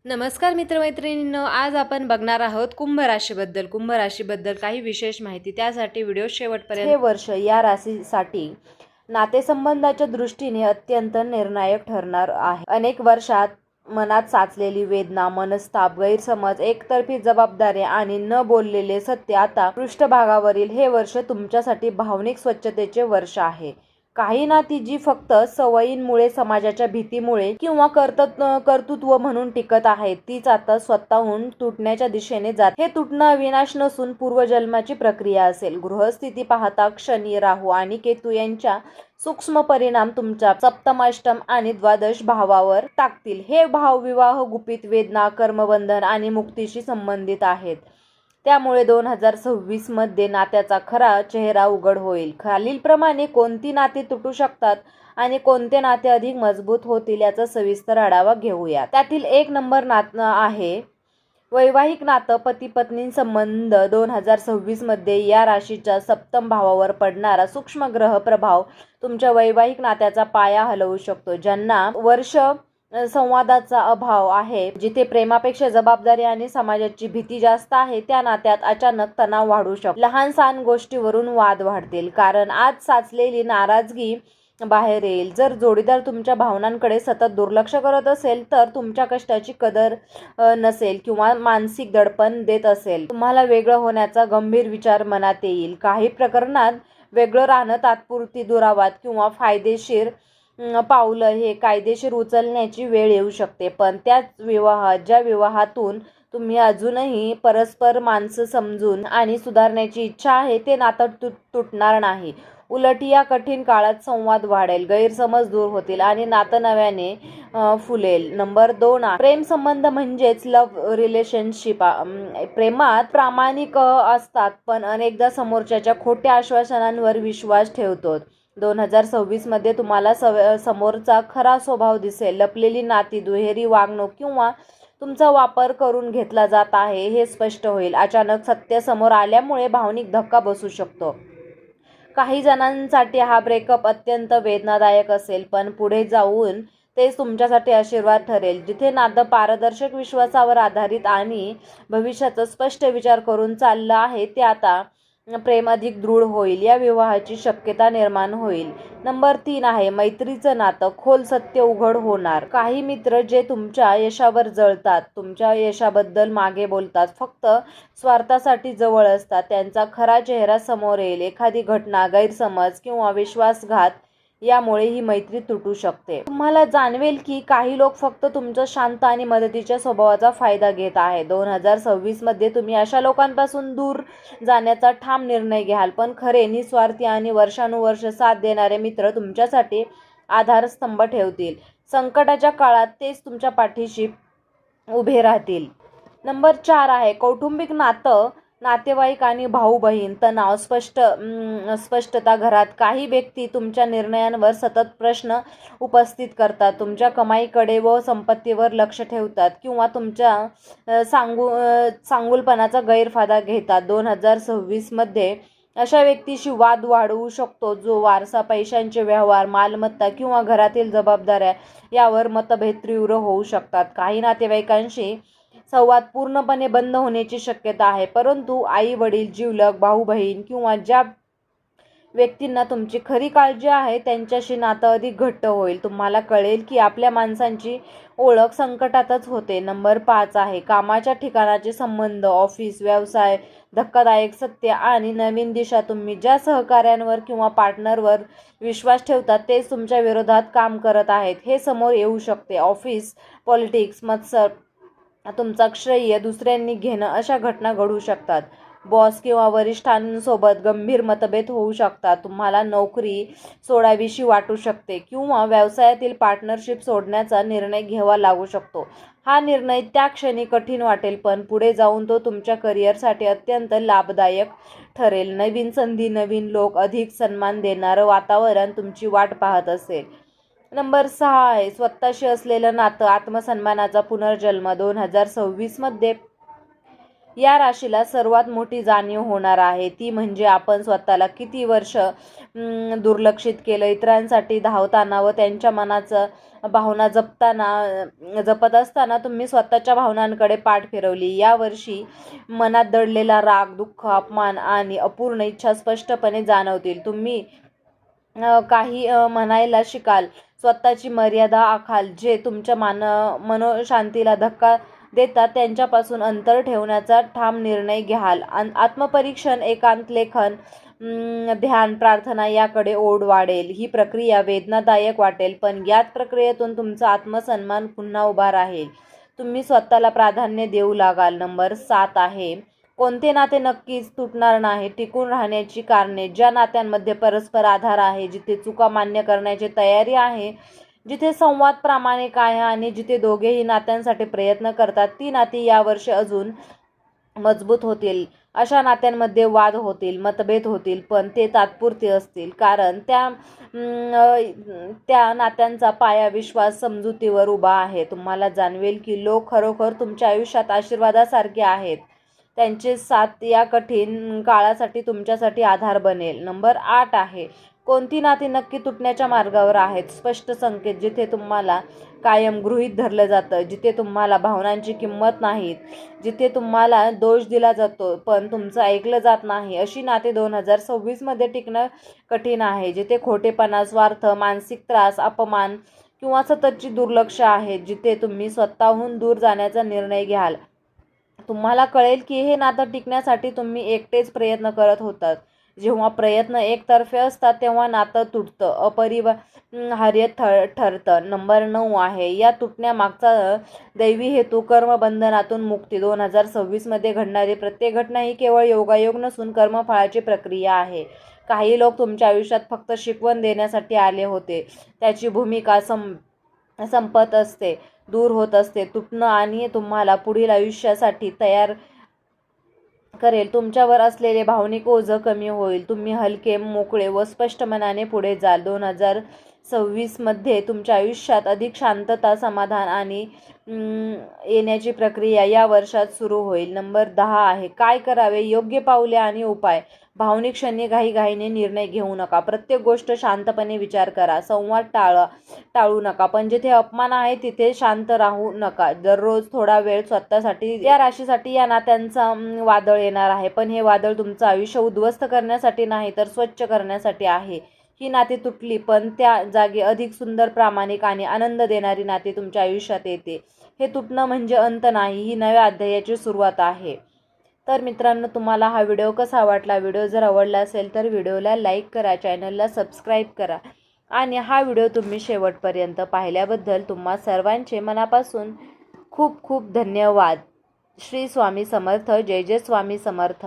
नमस्कार मित्रमैत्रिणींनो, आज आपण बघणार आहोत कुंभ राशीबद्दल काही विशेष माहिती. त्यासाठी व्हिडिओ शेवटपर्यंत. हे वर्ष या राशीसाठी नातेसंबंधाच्या दृष्टीने अत्यंत निर्णायक ठरणार आहे. अनेक वर्षात मनात साचलेली वेदना, मनस्ताप, गैरसमज, एकतर्फी जबाबदारी आणि न बोललेले सत्य आता पृष्ठभागावरील हे वर्ष तुमच्यासाठी भावनिक स्वच्छतेचे वर्ष आहे. काही नाती जी फक्त सवयींमुळे, समाजाच्या भीतीमुळे किंवा कर्तृत्व म्हणून टिकत आहेत, तीच आता स्वतःहून तुटण्याच्या दिशेने जात. हे तुटणं अविनाश नसून पूर्वजन्माची प्रक्रिया असेल. ग्रहस्थिती पाहता शनी, राहू आणि केतू यांच्या सूक्ष्म परिणाम तुमच्या सप्तम, अष्टम आणि द्वादश भावावर टाकतील. हे भाव विवाह, गुपित, वेदना, कर्मबंधन आणि मुक्तीशी संबंधित आहेत. त्यामुळे 2026 मध्ये नात्याचा खरा चेहरा उघड होईल. खालीलप्रमाणे कोणती नाती तुटू शकतात आणि कोणते नाते अधिक मजबूत होतील याचा सविस्तर आढावा घेऊया. त्यातील 1 नंबर नातं आहे वैवाहिक नातं. पती पत्नी संबंध. 2026 मध्ये या राशीच्या सप्तम भावावर पडणारा सूक्ष्म ग्रह प्रभाव तुमच्या वैवाहिक नात्याचा पाया हलवू शकतो. ज्यांना वर्ष संवादाचा अभाव आहे, जिथे प्रेमापेक्षा जबाबदारी आणि समाजाची भीती जास्त आहे, त्या नात्यात अचानक तणाव वाढू शकतो. लहान सहान गोष्टीवरून वाद वाढतील, कारण आज साचलेली नाराजगी बाहेर येईल. जर जोडीदार तुमच्या भावनांकडे सतत दुर्लक्ष करत असेल, तर तुमच्या कष्टाची कदर नसेल किंवा मानसिक दडपण देत असेल, तुम्हाला वेगळं होण्याचा गंभीर विचार मनात येईल. काही प्रकरणात वेगळं राहणं तात्पुरती दुरावात किंवा फायदेशीर पावलं हे कायदेशीर उचलण्याची वेळ येऊ शकते. पण त्याच ज्या विवाहातून तुम्ही अजूनही परस्पर माणसं समजून आणि सुधारण्याची इच्छा आहे, ते नातं तुटणार नाही. उलट या कठीण काळात संवाद वाढेल, गैरसमज दूर होतील आणि नातं नव्याने फुलेल. नंबर 2 प्रेम संबंध म्हणजेच लव्ह रिलेशनशिप. प्रेमात प्रामाणिक असतात, पण अनेकदा समोरच्याच्या खोट्या आश्वासनांवर विश्वास ठेवतो. 2026 मध्ये तुम्हाला समोरचा खरा स्वभाव दिसेल. लपलेली नाती, दुहेरी वागणूक किंवा तुमचा वापर करून घेतला जात आहे हे स्पष्ट होईल. अचानक सत्य समोर आल्यामुळे भावनिक धक्का बसू शकतो. काही जणांसाठी हा ब्रेकअप अत्यंत वेदनादायक असेल, पण पुढे जाऊन तेच तुमच्यासाठी आशीर्वाद ठरेल. जिथे नातं पारदर्शक विश्वासावर आधारित आणि भविष्याचा स्पष्ट विचार करून चाललं आहे, ते आता प्रेम अधिक दृढ होईल. या विवाहाची शक्यता निर्माण होईल. नंबर 3 आहे मैत्रीचं नातं. खोल सत्य उघड होणार. काही मित्र जे तुमच्या यशावर जळतात, तुमच्या यशाबद्दल मागे बोलतात, फक्त स्वार्थासाठी जवळ असतात, त्यांचा खरा चेहरा समोर येईल. एखादी घटना, गैरसमज किंवा विश्वासघात यामुळे ही मैत्री तुटू शकते. तुम्हाला जाणवेल की काही लोक फक्त तुमच्या शांत आणि मदतीच्या स्वभावाचा फायदा घेत आहेत. 2026 मध्ये तुम्ही अशा लोकांपासून दूर जाण्याचा ठाम निर्णय घ्याल, पण खरे, निस्वार्थी आणि वर्षानुवर्ष साथ देणारे मित्र तुमच्यासाठी आधारस्तंभ ठेवतील. संकटाच्या काळात तेच तुमच्या पाठीशी उभे राहतील. नंबर 4 आहे कौटुंबिक नातं. नातेवाईक आणि भाऊ बहीण. तणाव, स्पष्टता घरात. काही व्यक्ती तुमच्या निर्णयांवर सतत प्रश्न उपस्थित करतात, तुमच्या कमाईकडे व संपत्तीवर लक्ष ठेवतात किंवा तुमच्या चांगुलपणाचा गैरफायदा घेतात. 2026 मध्ये अशा व्यक्तीशी वाद वाढवू शकतो, जो वारसा, पैशांचे व्यवहार, मालमत्ता किंवा घरातील जबाबदाऱ्या यावर मतभेद तीव्र होऊ शकतात. काही नातेवाईकांशी संवाद पूर्णपणे बंद होण्याची शक्यता आहे, परंतु आई वडील, जिवलग, भाऊ बहीण किंवा ज्या व्यक्तींना तुमची खरी काळजी आहे त्यांच्याशी नातं अधिक घट्ट होईल. तुम्हाला कळेल की आपल्या माणसांची ओळख संकटातच होते. नंबर 5 आहे कामाच्या ठिकाणाचे संबंध. ऑफिस, व्यवसाय, धक्कादायक सत्य आणि नवीन दिशा. तुम्ही ज्या सहकाऱ्यांवर किंवा पार्टनरवर विश्वास ठेवतात, तेच तुमच्या विरोधात काम करत आहेत हे समोर येऊ शकते. ऑफिस पॉलिटिक्स, मत्सर, तुमचा श्रेय दुसऱ्यांनी घेणं अशा घटना घडू शकतात. बॉस किंवा वरिष्ठांसोबत गंभीर मतभेद होऊ शकतात. तुम्हाला नोकरी सोडावीशी वाटू शकते किंवा व्यवसायातील पार्टनरशिप सोडण्याचा निर्णय घ्यावा लागू शकतो. हा निर्णय त्या क्षणी कठीण वाटेल, पण पुढे जाऊन तो तुमच्या करिअरसाठी अत्यंत लाभदायक ठरेल. नवीन संधी, नवीन लोक, अधिक सन्मान देणारं वातावरण तुमची वाट पाहत असेल. नंबर 6 आहे स्वतःशी असलेलं नातं. आत्मसन्मानाचा पुनर्जन्म. 2026 मध्ये या राशीला सर्वात मोठी जाणीव होणार आहे, ती म्हणजे आपण स्वतःला किती वर्ष दुर्लक्षित केलं. इतरांसाठी धावताना व त्यांच्या मनाचं भावना जपत असताना तुम्ही स्वतःच्या भावनांकडे पाठ फिरवली. यावर्षी मनात दडलेला राग, दुःख, अपमान आणि अपूर्ण इच्छा स्पष्टपणे जाणवतील. तुम्ही काही म्हणायला शिकाल, स्वतःची मर्यादा आखाल. जे तुमच्या मनोशांतीला धक्का देतात त्यांच्यापासून अंतर ठेवण्याचा ठाम निर्णय घ्याल. आत्मपरीक्षण, एकांत, लेखन, ध्यान, प्रार्थना याकडे ओढ वाढेल. ही प्रक्रिया वेदनादायक वाटेल, पण याच प्रक्रियेतून तुमचा आत्मसन्मान पुन्हा उभा राहील. तुम्ही स्वतःला प्राधान्य देऊ लागाल. नंबर 7 आहे, कोणते नाते नक्कीच तुटणार नाही. टिकून राहण्याची कारणे. ज्या नात्यांमध्ये परस्पर आधार आहे, जिथे चुका मान्य करण्याची तयारी आहे, जिथे संवाद प्रामाणिक आहे आणि जिथे दोघेही नात्यांसाठी प्रयत्न करतात, ती नाती यावर्षी अजून मजबूत होतील. अशा नात्यांमध्ये वाद होतील, मतभेद होतील, पण ते तात्पुरते असतील, कारण त्या नात्यांचा पाया विश्वास, समजुतीवर उभा आहे. तुम्हाला जाणवेल की लोक खरोखर तुमच्या आयुष्यात आशीर्वादासारखे आहेत. त्यांचे साथ या कठीण काळासाठी तुमच्यासाठी आधार बनेल. नंबर 8 आहे, कोणती नाती नक्की तुटण्याच्या मार्गावर आहेत. स्पष्ट संकेत. जिथे तुम्हाला कायम गृहीत धरलं जातं, जिथे तुम्हाला भावनांची किंमत नाहीत, जिथे तुम्हाला दोष दिला जातो पण तुमचं ऐकलं जात नाही, अशी नाते 2026 मध्ये टिकणं कठीण आहे. जिथे खोटेपणा, स्वार्थ, मानसिक त्रास, अपमान किंवा सततची दुर्लक्ष आहे, जिथे तुम्ही स्वतःहून दूर जाण्याचा निर्णय घ्याल. तुम्हाला कळेल की हे नातं टिकण्यासाठी तुम्ही एकटेच प्रयत्न करत होतात. जेव्हा प्रयत्न एकतर्फे असतात तेव्हा नातं तुटतं, अपरिहार्य ठरतं. नंबर 9 आहे, या तुटण्यामागचा दैवी हेतू, कर्मबंधनातून मुक्ती. 2026 मध्ये घडणारी प्रत्येक घटना ही केवळ योगायोग नसून कर्मफळाची प्रक्रिया आहे. काही लोक तुमच्या आयुष्यात फक्त शिकवण देण्यासाठी आले होते. त्याची भूमिका संपत असते, दूर होत असते. तुटणं आणि तुम्हाला पुढील आयुष्यासाठी तयार करेल. तुमच्यावर असलेले भावनिक ओझं कमी होईल. तुम्ही हलके, मोकळे व स्पष्ट मनाने पुढे जाल. 2026 मध्ये तुमच्या आयुष्यात अधिक शांतता, समाधान आणि येण्याची प्रक्रिया या वर्षात सुरू होईल. नंबर 10 आहे, काय करावे, योग्य पावले आणि उपाय. भावनिक क्षणी घाईघाईने निर्णय घेऊ नका. प्रत्येक गोष्ट शांतपणे विचार करा. संवाद टाळू नका, पण जिथे अपमान आहे तिथे शांत राहू नका. दररोज थोडा वेळ स्वतःसाठी. या राशीसाठी या नात्यांचा वादळ येणार आहे, पण हे वादळ तुमचं आयुष्य उद्ध्वस्त करण्यासाठी नाही तर स्वच्छ करण्यासाठी आहे. ही नाती तुटली, पण त्या जागी अधिक सुंदर, प्रामाणिक आणि आनंद देणारी नाती तुमच्या आयुष्यात येते. हे तुटणं म्हणजे अंत नाही, ही नव्या अध्यायाची सुरुवात आहे. तर मित्रांनो, तुम्हाला हा व्हिडिओ कसा वाटला? व्हिडिओ जर आवडला असेल तर व्हिडिओला लाईक करा, चॅनलला सबस्क्राईब करा आणि हा व्हिडिओ तुम्ही शेवटपर्यंत पाहिल्याबद्दल तुम्हा सर्वांचे मनापासून खूप खूप धन्यवाद. श्री स्वामी समर्थ. जय जय स्वामी समर्थ.